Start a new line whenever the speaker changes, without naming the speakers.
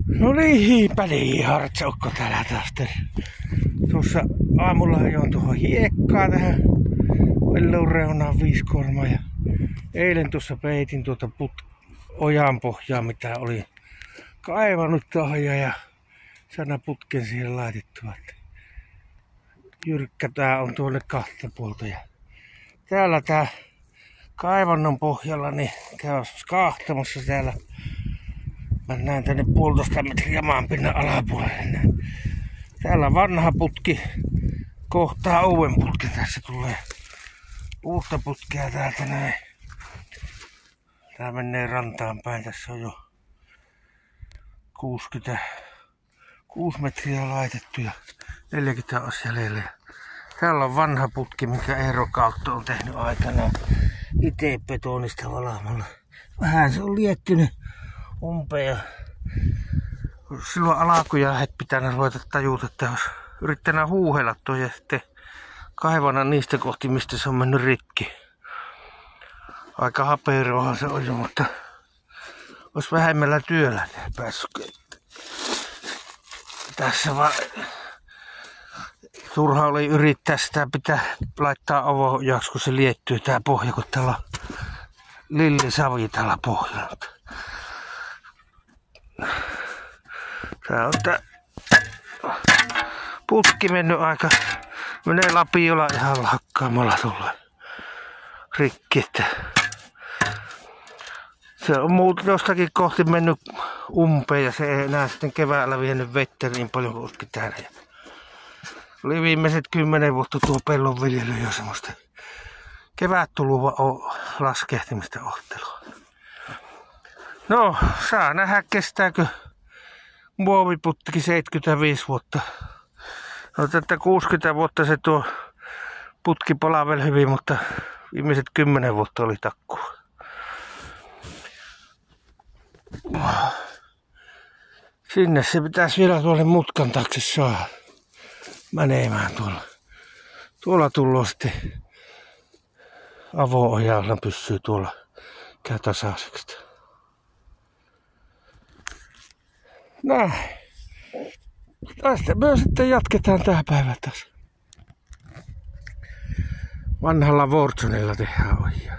No niin, Hartsaukko täällä taas. Tuossa aamulla ajoin tuohon hiekkaa tähän pellon reunaan 5 kormaa ja eilen tuossa peitin tuota ojan pohjaa, mitä oli kaivannut tuohon ja sana putken siihen laitettua. Jyrkkä tää on tuonne 2 puolta ja täällä tää kaivannon pohjalla niin käy kaahtamassa täällä. Mä näen tänne 1,5 metriä maanpinnan alapuolelle. Täällä vanha putki kohtaa uuden putken. Tässä tulee uutta putkea täältä näin. Tää menee rantaan päin. Tässä on jo 66 metriä laitettu ja 40 on jäljellä. Täällä on vanha putki, minkä Eero Kautto on tehnyt aikanaan itse betonista valaamalla. Vähän se on liettynyt umpeen. Silloin alkujaan pitänyt ruveta tajuta, että jos yrittänyt huuhella toi ja sitten kaivana niistä kohti, mistä se on mennyt rikki. Aika haperoahan se on jo, mutta olisi vähemmällä työllä päässyt. Tässä vaan turha oli yrittää sitä pitää laittaa avojaksi, kun se liettyy tää pohja, kun täällä on lillisavi täällä pohjalla. Tää on tää putki mennyt aika, menee lapiolla ihan hakkaamalla tulla rikki, että se on muuten jostakin kohti mennyt umpeen ja se ei enää sitten keväällä vienyt vettä niin paljon kuin olisi pitänyt. Oli viimeiset 10 vuotta tuo pellon viljely jo semmoista kevättulua laskehtimista ottelua. No, saa nähdä kestääkö muoviputki 75 vuotta. No tätä 60 vuotta se tuo putki palaa hyvin, mutta viimeiset 10 vuotta oli takkua. Sinne se pitäisi vielä tuolle mutkan taakse saada menemään tuolla. Tuolla tullaan sitten avo-ojalla pysyy tuolla käy tasaiseksi. Näin. Tästä myös sitten jatketaan tää päivä taas. Vanhalla Wortsonilla tehdään ojia.